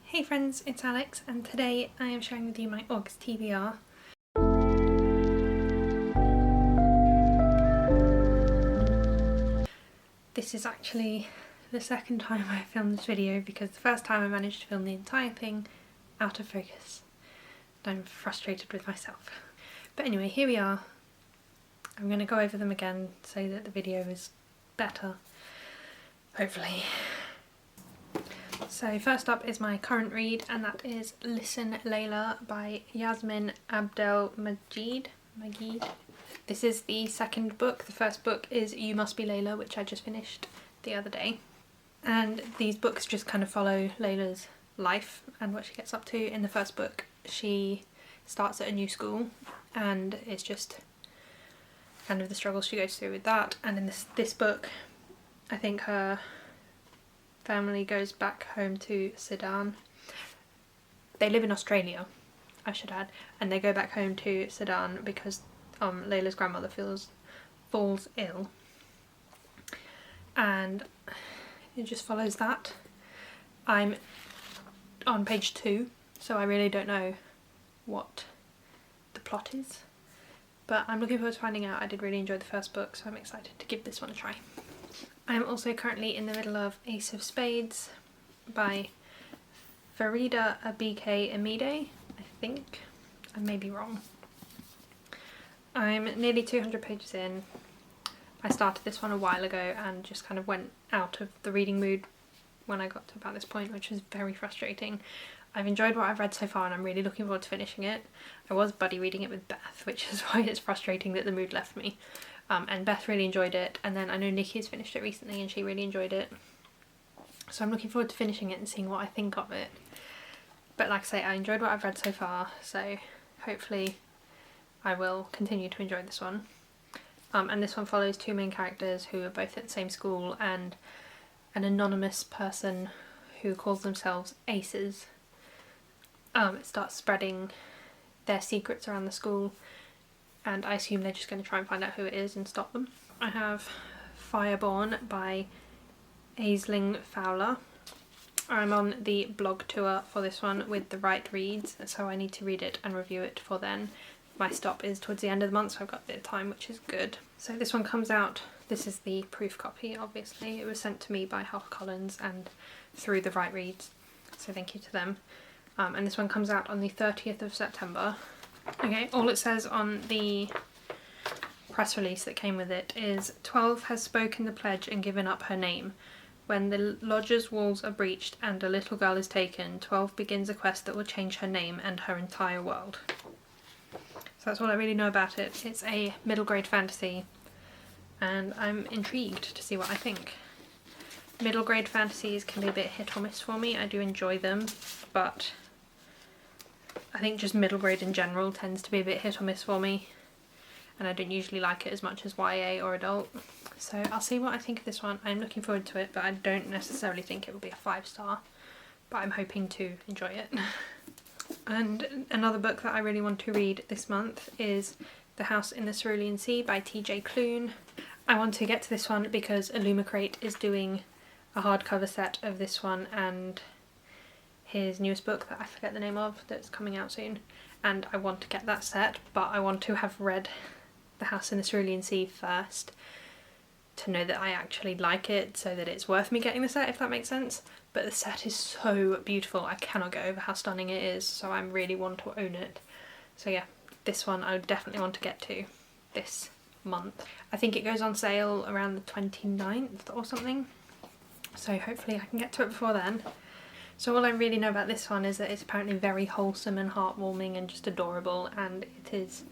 Hey friends, it's Alex and today I am sharing with you my August TBR. This is actually the second time I filmed this video because the first time I managed to film the entire thing out of focus. And I'm frustrated with myself. But anyway, here we are. I'm going to go over them again so that the video is better, hopefully. So first up is my current read, and that is Listen Layla by Yasmin Abdel-Magied. This is the second book. The first book is You Must Be Layla, which I just finished the other day. And these books just kind of follow Layla's life and what she gets up to. In the first book, she starts at a new school and it's just kind of the struggles she goes through with that. And in this book, I think her family goes back home to Sudan. They live in Australia, I should add, and they go back home to Sudan because Layla's grandmother falls ill, and it just follows that. I'm on page 2, so I really don't know what the plot is, but I'm looking forward to finding out. I did really enjoy the first book, so I'm excited to give this one a try. I'm also currently in the middle of Ace of Spades by abike-iyimide, I think. I may be wrong. I'm nearly 200 pages in. I started this one a while ago and just kind of went out of the reading mood when I got to about this point, which was very frustrating. I've enjoyed what I've read so far and I'm really looking forward to finishing it. I was buddy reading it with Beth, which is why it's frustrating that the mood left me. And Beth really enjoyed it, and then I know Nikki's finished it recently and she really enjoyed it. So I'm looking forward to finishing it and seeing what I think of it. But like I say, I enjoyed what I've read so far, so hopefully I will continue to enjoy this one. And this one follows two main characters who are both at the same school and an anonymous person who calls themselves Aces. It starts spreading their secrets around the school, and I assume they're just going to try and find out who it is and stop them. I have Fireborn by Aisling Fowler. I'm on the blog tour for this one with the right reads, so I need to read it and review it for then. My stop is towards the end of the month, so I've got a bit of time, which is good. So this one comes out, this is the proof copy obviously. It was sent to me by HarperCollins and through the right reads, so thank you to them. And this one comes out on the 30th of September. Okay, all it says on the press release that came with it is 12 has spoken the pledge and given up her name. When the lodge's walls are breached and a little girl is taken, 12 begins a quest that will change her name and her entire world. So that's all I really know about it. It's a middle grade fantasy and I'm intrigued to see what I think. Middle grade fantasies can be a bit hit or miss for me. I do enjoy them, but I think just middle grade in general tends to be a bit hit or miss for me, and I don't usually like it as much as YA or adult. So I'll see what I think of this one. I'm looking forward to it, but I don't necessarily think it will be a 5-star, but I'm hoping to enjoy it. And another book that I really want to read this month is The House in the Cerulean Sea by TJ Klune. I want to get to this one because Illumicrate is doing a hardcover set of this one and his newest book that I forget the name of that's coming out soon, and I want to get that set, but I want to have read The House in the Cerulean Sea first to know that I actually like it, so that it's worth me getting the set, if that makes sense. But the set is so beautiful, I cannot get over how stunning it is, so I really want to own it. So yeah, this one I would definitely want to get to this month. I think it goes on sale around the 29th or something, so hopefully I can get to it before then. So all I really know about this one is that it's apparently very wholesome and heartwarming and just adorable, and it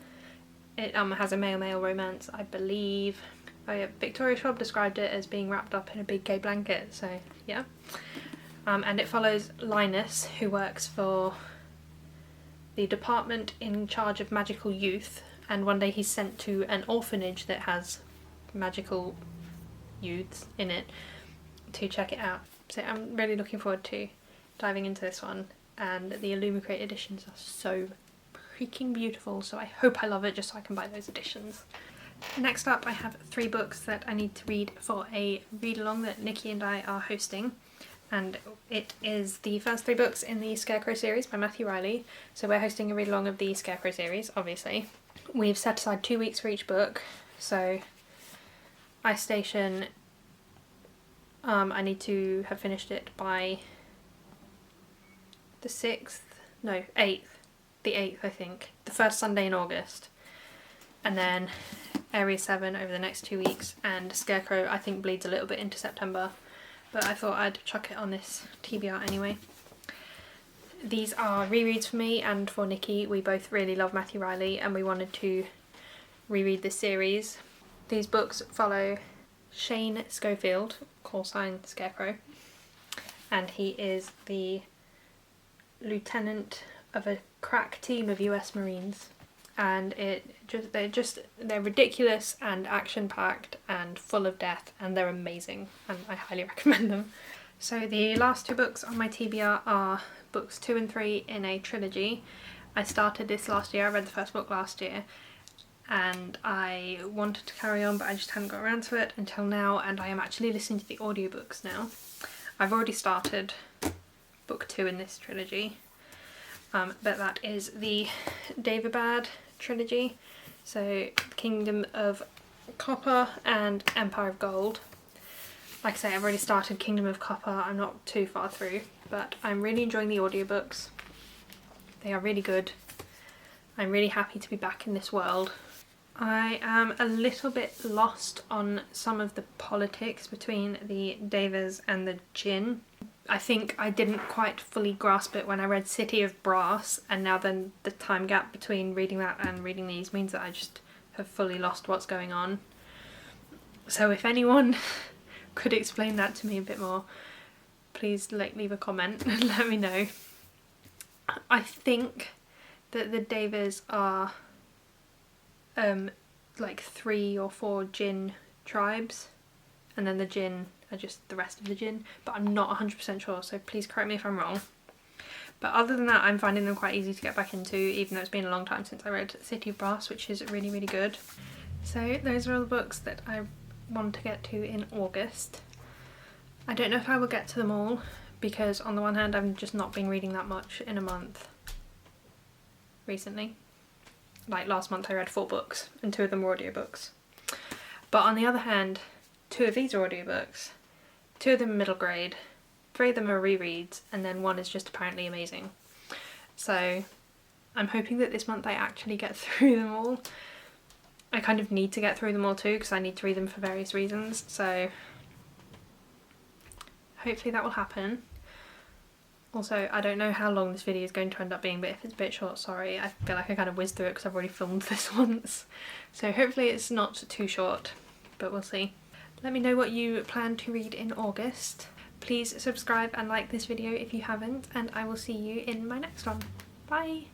has a male-male romance, I believe. Oh yeah, Victoria Schwab described it as being wrapped up in a big gay blanket, so yeah. And it follows Linus, who works for the department in charge of magical youth, and one day he's sent to an orphanage that has magical youths in it to check it out. So I'm really looking forward to diving into this one, and the Illumicrate editions are so freaking beautiful, so I hope I love it just so I can buy those editions. Next up, I have 3 books that I need to read for a read along that Nikki and I are hosting, and it is the first 3 books in the Scarecrow series by Matthew Riley. So we're hosting a read along of the Scarecrow series, obviously. We've set aside 2 weeks for each book, so Ice Station, I need to have finished it by the 6th, no, 8th, the 8th I think, the first Sunday in August, and then Area 7 over the next 2 weeks, and Scarecrow I think bleeds a little bit into September, but I thought I'd chuck it on this TBR anyway. These are rereads for me and for Nikki. We both really love Matthew Riley and we wanted to reread this series. These books follow Shane Schofield, call sign Scarecrow, and he is the lieutenant of a crack team of US Marines, and they're ridiculous and action-packed and full of death, and they're amazing and I highly recommend them. So the last 2 books on my TBR are books 2 and 3 in a trilogy. I started this last year, I read the first book last year, and I wanted to carry on but I just hadn't got around to it until now, and I am actually listening to the audiobooks now. I've already started book 2 in this trilogy, but that is the David trilogy, so Kingdom of Copper and Empire of Gold. Like I say, I've already started Kingdom of Copper, I'm not too far through, but I'm really enjoying the audiobooks. They are really good. I'm really happy to be back in this world. I am a little bit lost on some of the politics between the Devas and the Jinn. I think I didn't quite fully grasp it when I read City of Brass, and now then the time gap between reading that and reading these means that I just have fully lost what's going on. So if anyone could explain that to me a bit more, please leave a comment and let me know. I think that the Devas are like 3 or 4 Jinn tribes, and then the Jinn are just the rest of the Jinn, but I'm not 100% sure, so please correct me if I'm wrong. But other than that, I'm finding them quite easy to get back into, even though it's been a long time since I read City of Brass, which is really, really good. So those are all the books that I want to get to in August. I don't know if I will get to them all, because on the one hand I've just not been reading that much in a month recently. Like last month I read 4 books and 2 of them were audiobooks. But on the other hand, 2 of these are audiobooks, 2 of them are middle grade, 3 of them are rereads, and then 1 is just apparently amazing. So I'm hoping that this month I actually get through them all. I kind of need to get through them all too because I need to read them for various reasons, so hopefully that will happen. Also, I don't know how long this video is going to end up being, but if it's a bit short, sorry. I feel like I kind of whizzed through it because I've already filmed this once. So hopefully it's not too short, but we'll see. Let me know what you plan to read in August. Please subscribe and like this video if you haven't, and I will see you in my next one. Bye!